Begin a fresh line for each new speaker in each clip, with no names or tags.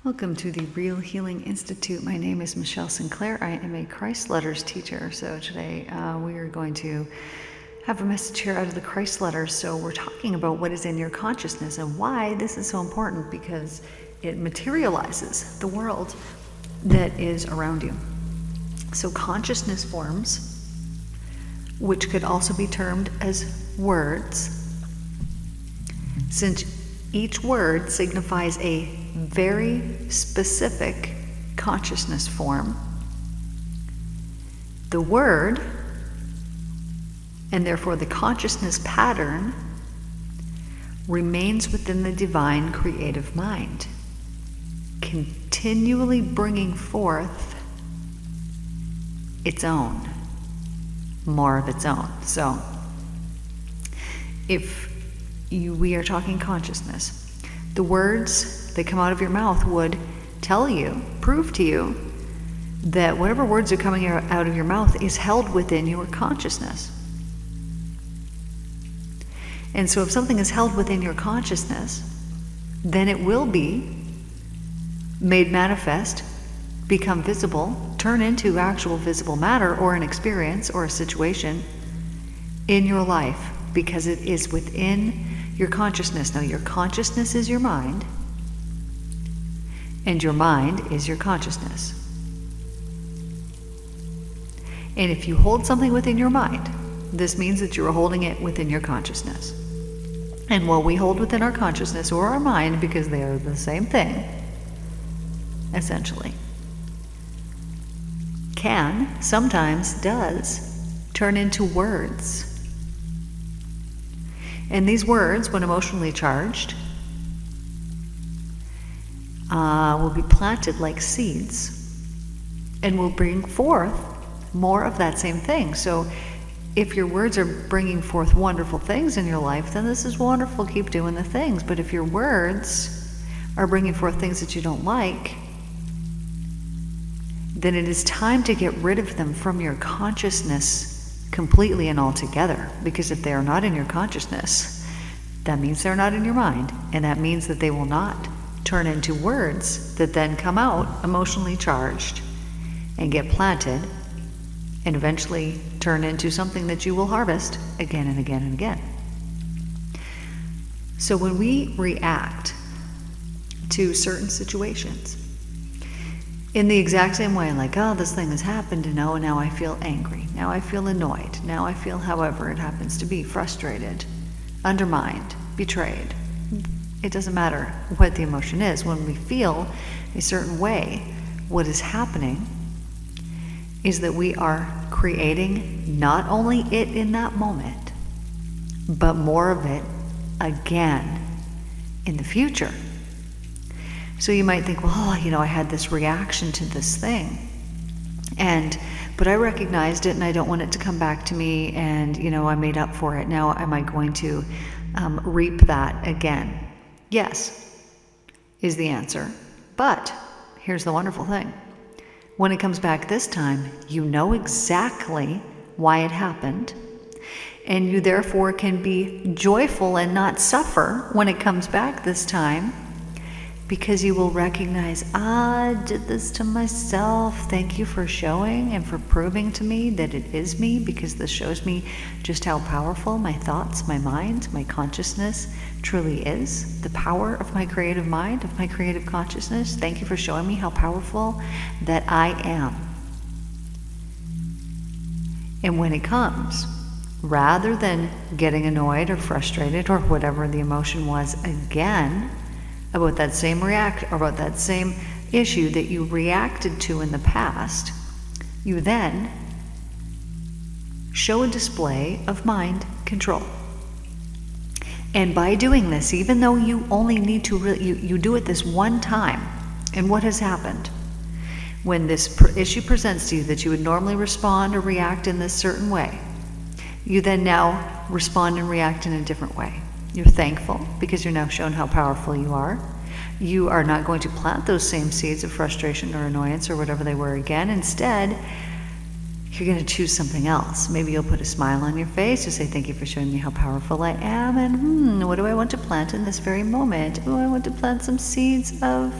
Welcome to the Real Healing Institute. My name is Michelle Sinclair. I am a Christ Letters teacher. So today we are going to have a message here out of the Christ Letters. So we're talking about what is in your consciousness and why this is so important, because it materializes the world that is around you. So consciousness forms, which could also be termed as words, since each word signifies a very specific consciousness form. The word, and therefore the consciousness pattern, remains within the divine creative mind, continually bringing forth its own, more of its own. So we are talking consciousness. The words that come out of your mouth would tell you, prove to you, that whatever words are coming out of your mouth is held within your consciousness. And so if something is held within your consciousness, then it will be made manifest, become visible, turn into actual visible matter or an experience or a situation in your life, because it is within your consciousness. Now, your consciousness is your mind, and your mind is your consciousness. And if you hold something within your mind, this means that you're holding it within your consciousness. And what we hold within our consciousness or our mind, because they are the same thing, essentially, sometimes does turn into words. And these words, when emotionally charged, will be planted like seeds and will bring forth more of that same thing. So if your words are bringing forth wonderful things in your life, then this is wonderful, keep doing the things. But if your words are bringing forth things that you don't like, then it is time to get rid of them from your consciousness completely and altogether. Because if they are not in your consciousness, that means they're not in your mind, and that means that they will not turn into words that then come out emotionally charged and get planted and eventually turn into something that you will harvest again and again and again. So when we react to certain situations in the exact same way, like, oh, this thing has happened, and now I feel angry, now I feel annoyed, now I feel however it happens to be, frustrated, undermined, betrayed. It doesn't matter what the emotion is. When we feel a certain way, what is happening is that we are creating not only it in that moment, but more of it again in the future. So you might think, well, I had this reaction to this thing, but I recognized it and I don't want it to come back to me, and I made up for it. Now am I going to reap that again? Yes, is the answer. But here's the wonderful thing. When it comes back this time, you know exactly why it happened, and you therefore can be joyful and not suffer when it comes back this time, because you will recognize, I did this to myself. Thank you for showing and for proving to me that it is me, because this shows me just how powerful my thoughts, my mind, my consciousness truly is. The power of my creative mind, of my creative consciousness. Thank you for showing me how powerful that I am. And when it comes, rather than getting annoyed or frustrated or whatever the emotion was again, about that same issue that you reacted to in the past, you then show a display of mind control. And by doing this, even though you only need to you do it this one time, and what has happened? When this issue presents to you that you would normally respond or react in this certain way, you then now respond and react in a different way. You're thankful because you're now shown how powerful you are. You are not going to plant those same seeds of frustration or annoyance or whatever they were again. Instead, you're going to choose something else. Maybe you'll put a smile on your face. You'll say, thank you for showing me how powerful I am. And what do I want to plant in this very moment? Oh, I want to plant some seeds of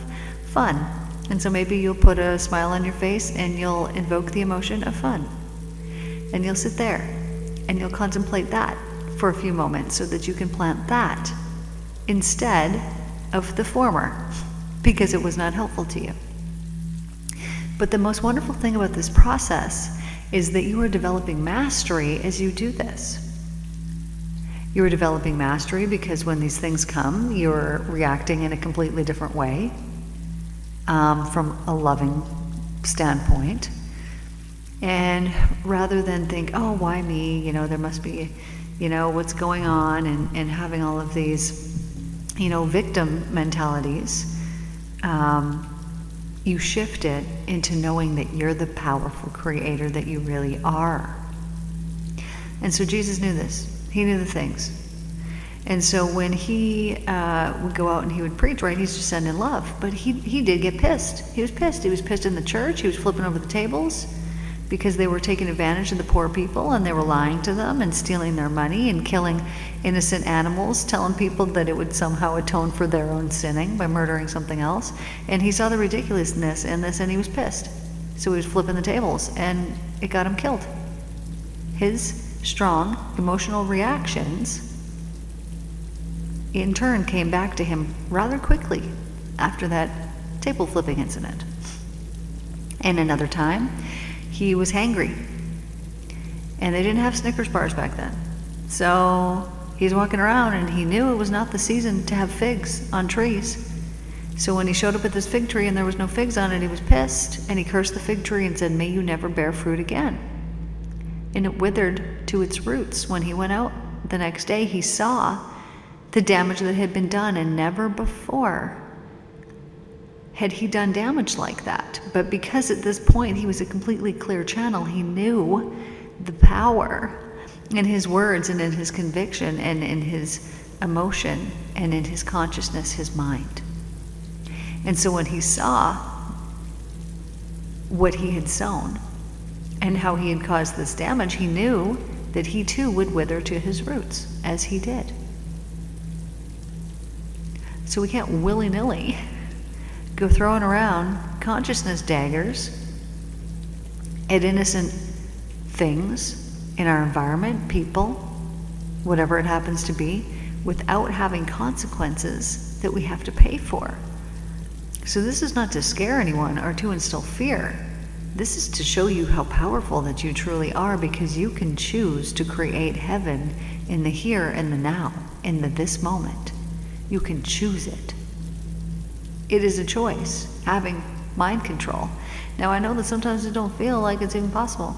fun. And so maybe you'll put a smile on your face and you'll invoke the emotion of fun. And you'll sit there and you'll contemplate that for a few moments so that you can plant that instead of the former, because it was not helpful to you. But the most wonderful thing about this process is that you are developing mastery as you do this. You are developing mastery because when these things come, you're reacting in a completely different way, from a loving standpoint. And rather than think, oh, why me? There must be, what's going on, and having all of these, victim mentalities, you shift it into knowing that you're the powerful creator that you really are. And so Jesus knew this. He knew the things. And so when he would go out and he would preach, right, he's just sending love. But he did get pissed. He was pissed. He was pissed in the church. He was flipping over the tables because they were taking advantage of the poor people, and they were lying to them and stealing their money and killing innocent animals, telling people that it would somehow atone for their own sinning by murdering something else. And he saw the ridiculousness in this, and he was pissed. So he was flipping the tables, and it got him killed. His strong emotional reactions in turn came back to him rather quickly after that table flipping incident. And another time, he was hangry. And they didn't have Snickers bars back then. So he's walking around and he knew it was not the season to have figs on trees. So when he showed up at this fig tree and there was no figs on it, he was pissed, and he cursed the fig tree and said, "May you never bear fruit again." And it withered to its roots. When he went out the next day, he saw the damage that had been done, and never before had he done damage like that. But because at this point he was a completely clear channel, he knew the power in his words and in his conviction and in his emotion and in his consciousness, his mind. And so when he saw what he had sown and how he had caused this damage, he knew that he too would wither to his roots, as he did. So we can't willy-nilly go throwing around consciousness daggers at innocent things in our environment, people, whatever it happens to be, without having consequences that we have to pay for. So this is not to scare anyone or to instill fear. This is to show you how powerful that you truly are, because you can choose to create heaven in the here and the now, in the this moment. You can choose it. It is a choice, having mind control. Now I know that sometimes it don't feel like it's even possible.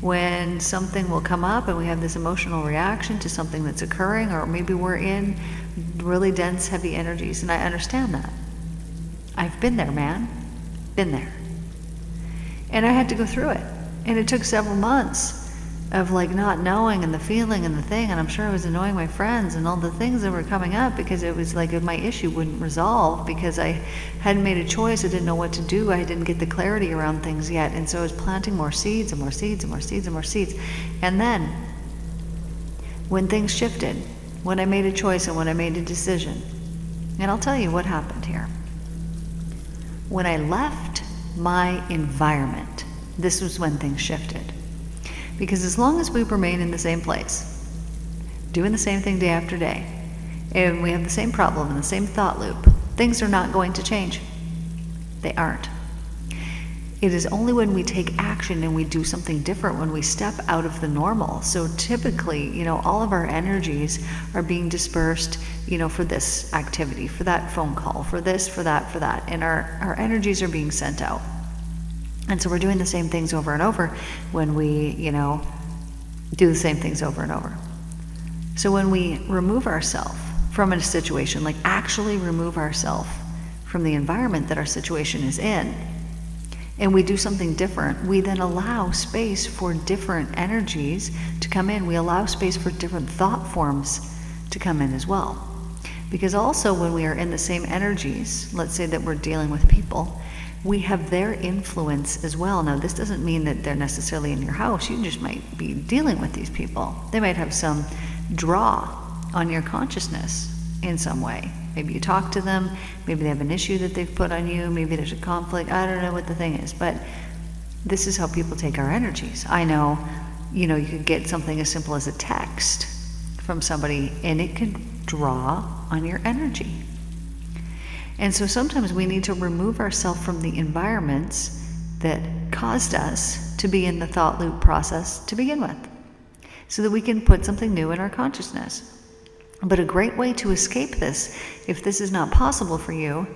When something will come up and we have this emotional reaction to something that's occurring, or maybe we're in really dense, heavy energies, and I understand that. I've been there, man. Been there. And I had to go through it. And it took several months of not knowing, and the feeling and the thing, and I'm sure I was annoying my friends and all the things that were coming up, because it was like my issue wouldn't resolve because I hadn't made a choice. I didn't know what to do. I didn't get the clarity around things yet. And so I was planting more seeds and more seeds and more seeds and more seeds. And then when things shifted, when I made a choice and when I made a decision, and I'll tell you what happened here. When I left my environment, this was when things shifted. Because as long as we remain in the same place, doing the same thing day after day, and we have the same problem and the same thought loop, things are not going to change. They aren't. It is only when we take action and we do something different, when we step out of the normal. So typically, all of our energies are being dispersed, for this activity, for that phone call, for this, for that, and our energies are being sent out. And so we're doing the same things over and over when we, do the same things over and over. So when we remove ourselves from a situation, actually remove ourselves from the environment that our situation is in, and we do something different, we then allow space for different energies to come in. We allow space for different thought forms to come in as well. Because also when we are in the same energies, let's say that we're dealing with people, we have their influence as well. Now, this doesn't mean that they're necessarily in your house. You just might be dealing with these people. They might have some draw on your consciousness in some way. Maybe you talk to them, maybe they have an issue that they've put on you, maybe there's a conflict, I don't know what the thing is, but this is how people take our energies. I know, you could get something as simple as a text from somebody and it could draw on your energy. And so sometimes we need to remove ourselves from the environments that caused us to be in the thought loop process to begin with, so that we can put something new in our consciousness. But a great way to escape this, if this is not possible for you,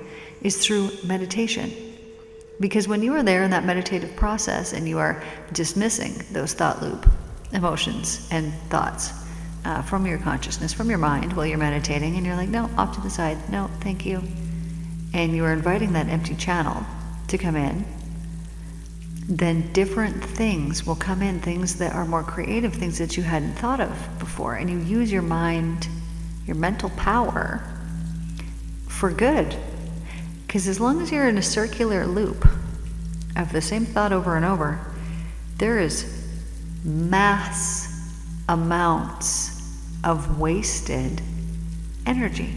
is through meditation. Because when you are there in that meditative process and you are dismissing those thought loop emotions and thoughts from your consciousness, from your mind while you're meditating, and you're like, no, off to the side, no, thank you. And you are inviting that empty channel to come in, then different things will come in, things that are more creative, things that you hadn't thought of before. And you use your mind, your mental power for good. Because as long as you're in a circular loop of the same thought over and over, there is mass amounts of wasted energy.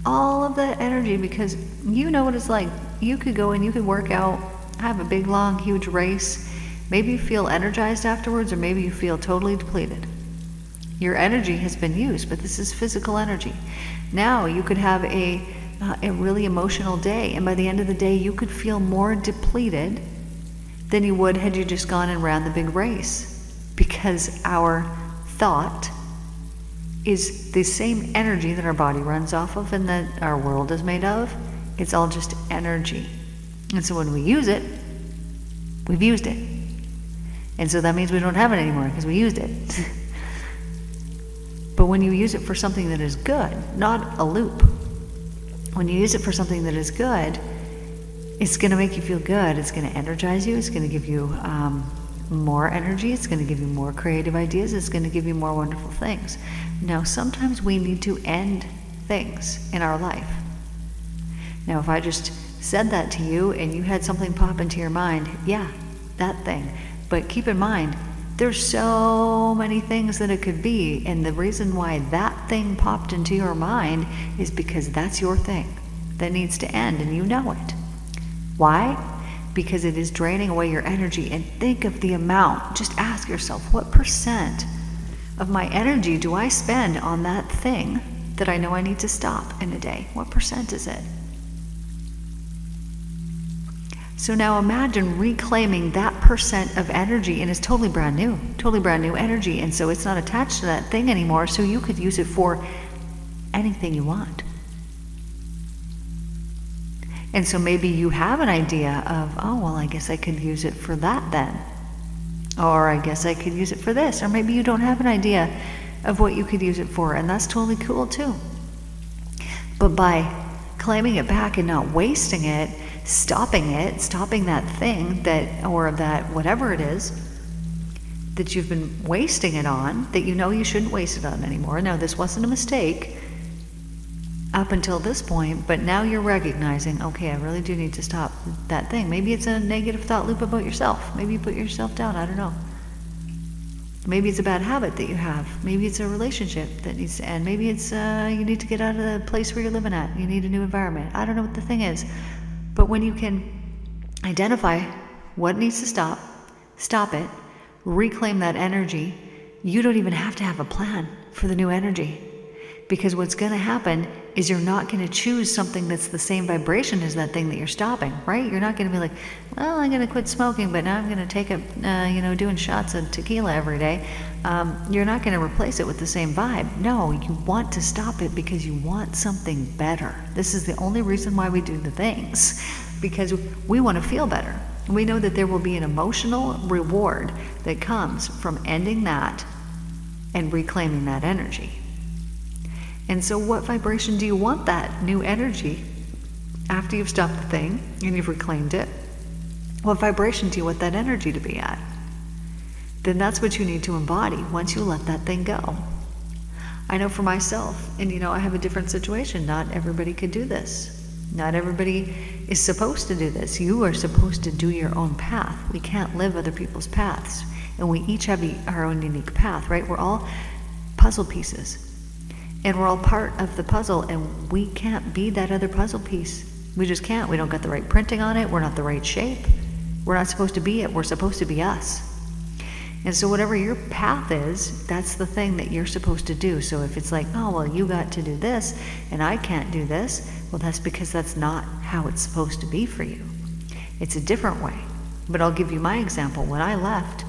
All of that energy, because you know what it's like. You could go and you could work out, have a big, long, huge race. Maybe you feel energized afterwards, or maybe you feel totally depleted. Your energy has been used, but this is physical energy. Now you could have a really emotional day, and by the end of the day you could feel more depleted than you would had you just gone and ran the big race, because our thought is the same energy that our body runs off of and that our world is made of. It's all just energy. And so when we use it, we've used it. And so that means we don't have it anymore because we used it. But when you use it for something that is good, not a loop, when you use it for something that is good, it's going to make you feel good. It's going to energize you. It's going to give you more energy. It's going to give you more creative ideas. It's going to give you more wonderful things. Now, sometimes we need to end things in our life. Now, if I just said that to you and you had something pop into your mind, yeah, that thing. But keep in mind, there's so many things that it could be, and the reason why that thing popped into your mind is because that's your thing that needs to end, and you know it. Why? Because it is draining away your energy. And think of the amount. Just ask yourself, what percent of my energy do I spend on that thing that I know I need to stop in a day? What percent is it? So now imagine reclaiming that percent of energy, and it's totally brand new energy, and so it's not attached to that thing anymore, so you could use it for anything you want. And so maybe you have an idea of, oh, well, I guess I could use it for that then. Or I guess I could use it for this. Or maybe you don't have an idea of what you could use it for, and that's totally cool too. But by claiming it back and not wasting it, stopping that thing or that whatever it is that you've been wasting it on, that you know you shouldn't waste it on anymore. Now, this wasn't a mistake up until this point, but now you're recognizing, okay, I really do need to stop that thing. Maybe it's a negative thought loop about yourself. Maybe you put yourself down, I don't know. Maybe it's a bad habit that you have. Maybe it's a relationship that needs to end. Maybe it's you need to get out of the place where you're living at. You need a new environment. I don't know what the thing is. But when you can identify what needs to stop it, reclaim that energy, you don't even have to have a plan for the new energy. Because what's going to happen is you're not going to choose something that's the same vibration as that thing that you're stopping, right? You're not going to be like, well, I'm going to quit smoking, but now I'm going to take up, doing shots of tequila every day. You're not going to replace it with the same vibe. No, you want to stop it because you want something better. This is the only reason why we do the things, because we want to feel better. We know that there will be an emotional reward that comes from ending that and reclaiming that energy. And so what vibration do you want that new energy after you've stopped the thing and you've reclaimed it? What vibration do you want that energy to be at? Then that's what you need to embody once you let that thing go. I know for myself, and I have a different situation. Not everybody could do this. Not everybody is supposed to do this. You are supposed to do your own path. We can't live other people's paths. And we each have our own unique path, right? We're all puzzle pieces. And we're all part of the puzzle, and we can't be that other puzzle piece. We just can't. We don't got the right printing on it. We're not the right shape. We're not supposed to be it. We're supposed to be us. And so whatever your path is, that's the thing that you're supposed to do. So if it's like, oh, well, you got to do this, and I can't do this, well, that's because that's not how it's supposed to be for you. It's a different way. But I'll give you my example. When I left,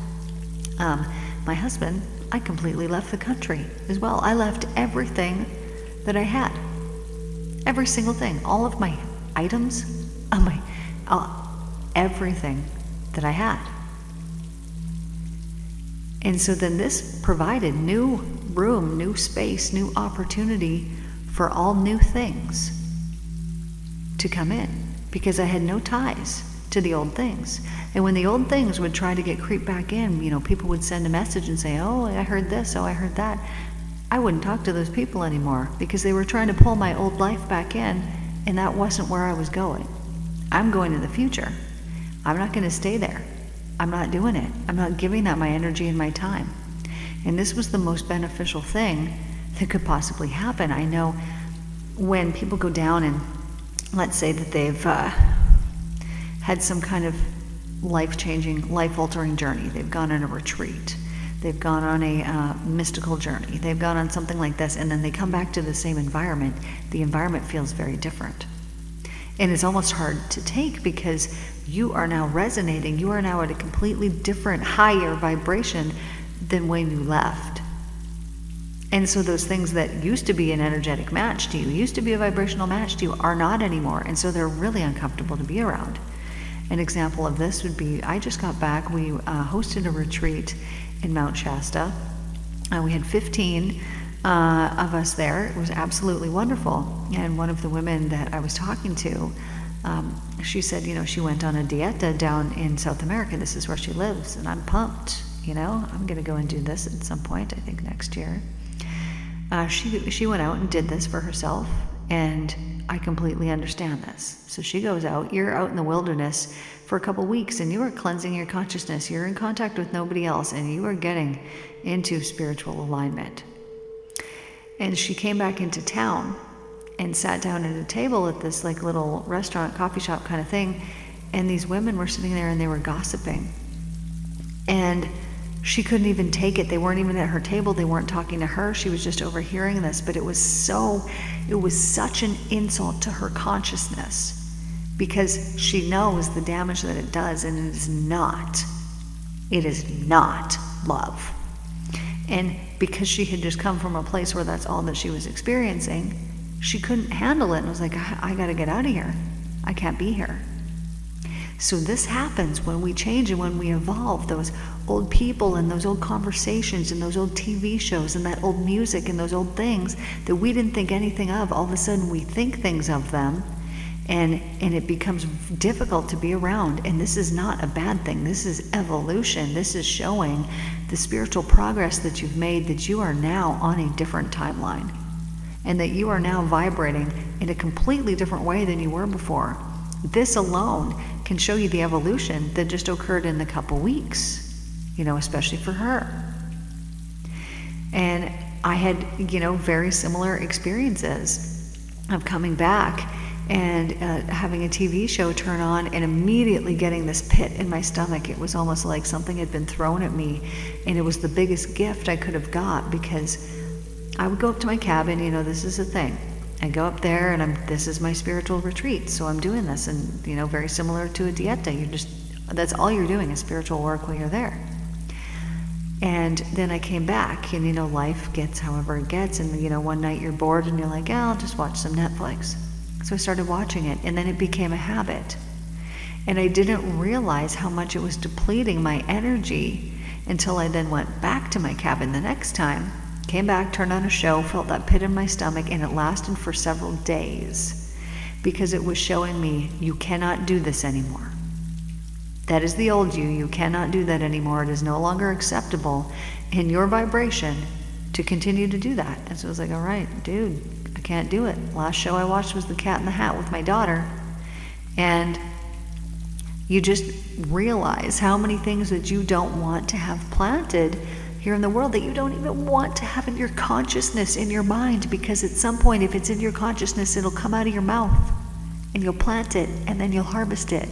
my husband, I completely left the country as well. I left everything that I had. Every single thing. All of my items, everything that I had. And so then this provided new room, new space, new opportunity for all new things to come in, because I had no ties to the old things. And when the old things would try to get creep back in, people would send a message and say, oh, I heard this, oh, I heard that. I wouldn't talk to those people anymore, because they were trying to pull my old life back in, and that wasn't where I was going. I'm going to the future. I'm not going to stay there. I'm not doing it. I'm not giving that my energy and my time. And this was the most beneficial thing that could possibly happen. I know when people go down and let's say that they've had some kind of life-changing, life-altering journey. They've gone on a retreat. They've gone on a mystical journey. They've gone on something like this, and then they come back to the same environment. The environment feels very different. And it's almost hard to take, because you are now resonating. You are now at a completely different, higher vibration than when you left. And so those things that used to be an energetic match to you, used to be a vibrational match to you, are not anymore. And so they're really uncomfortable to be around. An example of this would be, I just got back. We hosted a retreat in Mount Shasta. We had 15 of us there. It was absolutely wonderful. And one of the women that I was talking to, she said, she went on a dieta down in South America. This is where she lives, and I'm pumped. I'm going to go and do this at some point, I think next year. She went out and did this for herself, and I completely understand this. So she goes out, you're out in the wilderness for a couple weeks, and you are cleansing your consciousness. You're in contact with nobody else, and you are getting into spiritual alignment. And she came back into town and sat down at a table at this little restaurant, coffee shop kind of thing, and these women were sitting there and they were gossiping. And she couldn't even take it. They weren't even at her table. They weren't talking to her. She was just overhearing this. But it was such an insult to her consciousness, because she knows the damage that it does, and it is not love. And because she had just come from a place where that's all that she was experiencing, she couldn't handle it and was like, I got to get out of here. I can't be here. So this happens when we change and when we evolve. Those old people and those old conversations and those old TV shows and that old music and those old things that we didn't think anything of, all of a sudden we think things of them, and it becomes difficult to be around. And this is not a bad thing. This is evolution. This is showing the spiritual progress that you've made, that you are now on a different timeline, and that you are now vibrating in a completely different way than you were before. This alone can show you the evolution that just occurred in the couple weeks, especially for her. And I had, very similar experiences of coming back and having a TV show turn on and immediately getting this pit in my stomach. It was almost like something had been thrown at me, and it was the biggest gift I could have got, because I would go up to my cabin. This is a thing. I go up there, and this is my spiritual retreat, so I'm doing this, and very similar to a dieta. That's all you're doing is spiritual work while you're there. And then I came back, and life gets however it gets, and one night you're bored and you're like, I'll just watch some Netflix. So I started watching it, and then it became a habit. And I didn't realize how much it was depleting my energy until I then went back to my cabin the next time, came back, turned on a show, felt that pit in my stomach, and it lasted for several days, because it was showing me, you cannot do this anymore. That is the old you. You cannot do that anymore. It is no longer acceptable in your vibration to continue to do that. And so I was like, all right, dude, I can't do it. Last show I watched was The Cat in the Hat with my daughter. And you just realize how many things that you don't want to have planted here in the world that you don't even want to have in your consciousness, in your mind, because at some point, if it's in your consciousness, it'll come out of your mouth and you'll plant it and then you'll harvest it.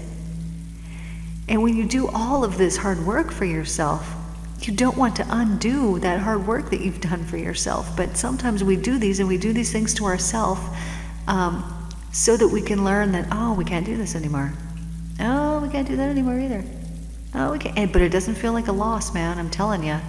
And when you do all of this hard work for yourself, you don't want to undo that hard work that you've done for yourself. But sometimes we do these things to ourselves so that we can learn that, oh, we can't do this anymore. Oh, we can't do that anymore either. Oh, we can't. But it doesn't feel like a loss, man. I'm telling you.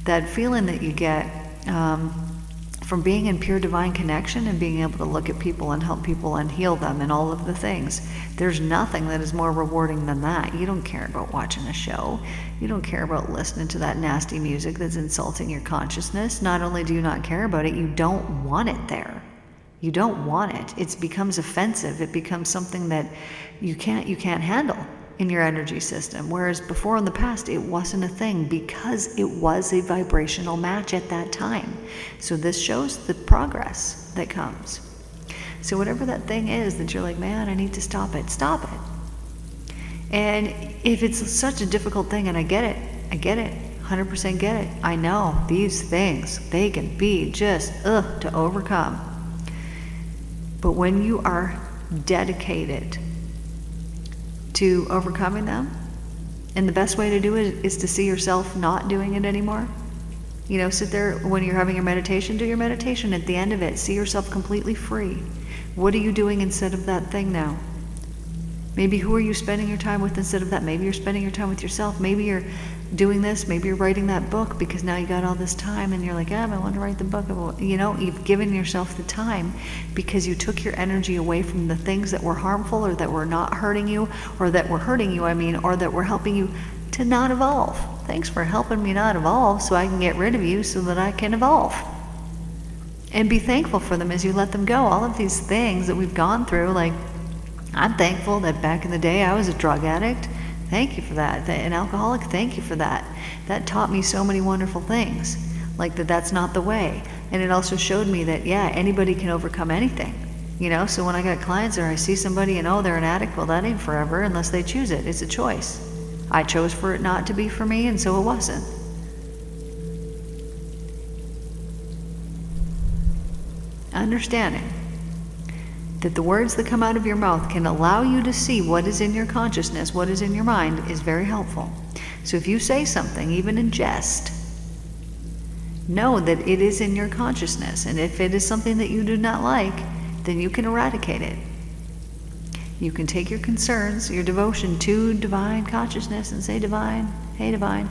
That feeling that you get from being in pure divine connection and being able to look at people and help people and heal them and all of the things. There's nothing that is more rewarding than that. You don't care about watching a show. You don't care about listening to that nasty music that's insulting your consciousness. Not only do you not care about it, you don't want it there. You don't want it. It becomes offensive. It becomes something that you can't handle in your energy system. Whereas before in the past, it wasn't a thing because it was a vibrational match at that time. So this shows the progress that comes. So whatever that thing is that you're like, man, I need to stop it, stop it. And if it's such a difficult thing, and I get it, 100% get it. I know these things, they can be just, to overcome. But when you are dedicated to overcoming them, and the best way to do it is to see yourself not doing it anymore. You know, sit there when you're having your meditation, do your meditation. At the end of it, see yourself completely free. What are you doing instead of that thing now? Maybe who are you spending your time with instead of that? Maybe you're spending your time with yourself. Maybe you're doing this. Maybe you're writing that book because now you got all this time and you're like, I want to write the book. You know, you've given yourself the time because you took your energy away from the things that were harmful or that were not hurting you, or that were hurting you, or that were helping you to not evolve. Thanks for helping me not evolve so I can get rid of you so that I can evolve. And be thankful for them as you let them go. All of these things that we've gone through, like, I'm thankful that back in the day I was a drug addict. Thank you for that. An alcoholic, thank you for that. That taught me so many wonderful things. Like that's not the way. And it also showed me that, yeah, anybody can overcome anything. You know, so when I got clients or I see somebody and, they're an addict, well, that ain't forever unless they choose it. It's a choice. I chose for it not to be for me, and so it wasn't. Understanding that the words that come out of your mouth can allow you to see what is in your consciousness, what is in your mind, is very helpful. So if you say something, even in jest, know that it is in your consciousness. And if it is something that you do not like, then you can eradicate it. You can take your concerns, your devotion to divine consciousness and say, Divine, hey Divine,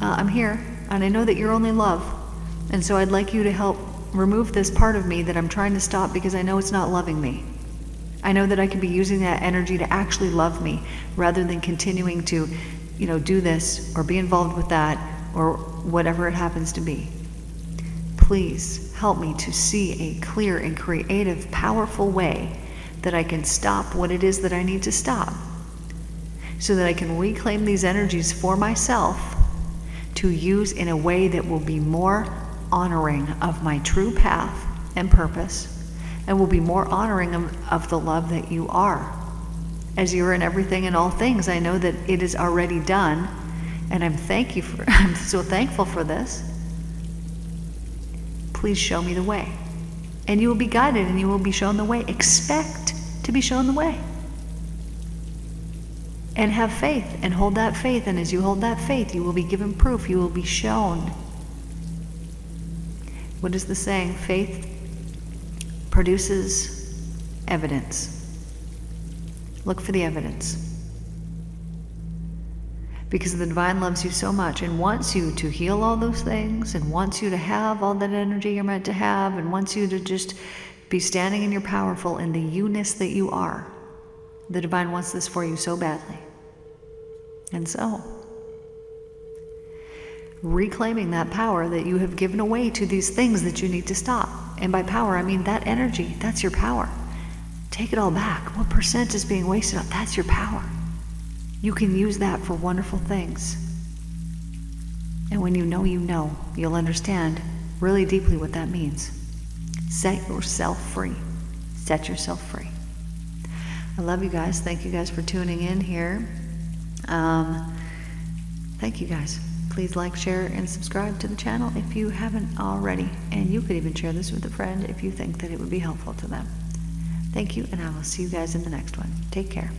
I'm here, and I know that you're only love. And so I'd like you to help remove this part of me that I'm trying to stop because I know it's not loving me. I know that I can be using that energy to actually love me rather than continuing to, do this or be involved with that or whatever it happens to be. Please help me to see a clear and creative, powerful way that I can stop what it is that I need to stop so that I can reclaim these energies for myself to use in a way that will be more honoring of my true path and purpose, and will be more honoring of the love that you are. As you're in everything and all things, I know that it is already done, and I'm so thankful for this. Please show me the way. And you will be guided and you will be shown the way. Expect to be shown the way. And have faith and hold that faith, and as you hold that faith, you will be given proof, you will be shown. What is the saying? Faith produces evidence. Look for the evidence. Because the divine loves you so much and wants you to heal all those things and wants you to have all that energy you're meant to have and wants you to just be standing in your powerful in the you-ness that you are. The divine wants this for you so badly. And so, reclaiming that power that you have given away to these things that you need to stop. And by power, I mean that energy. That's your power. Take it all back. What percent is being wasted on? That's your power. You can use that for wonderful things. And when you know, you'll understand really deeply what that means. Set yourself free. Set yourself free. I love you guys. Thank you guys for tuning in here. Thank you guys. Please like, share, and subscribe to the channel if you haven't already. And you could even share this with a friend if you think that it would be helpful to them. Thank you, and I will see you guys in the next one. Take care.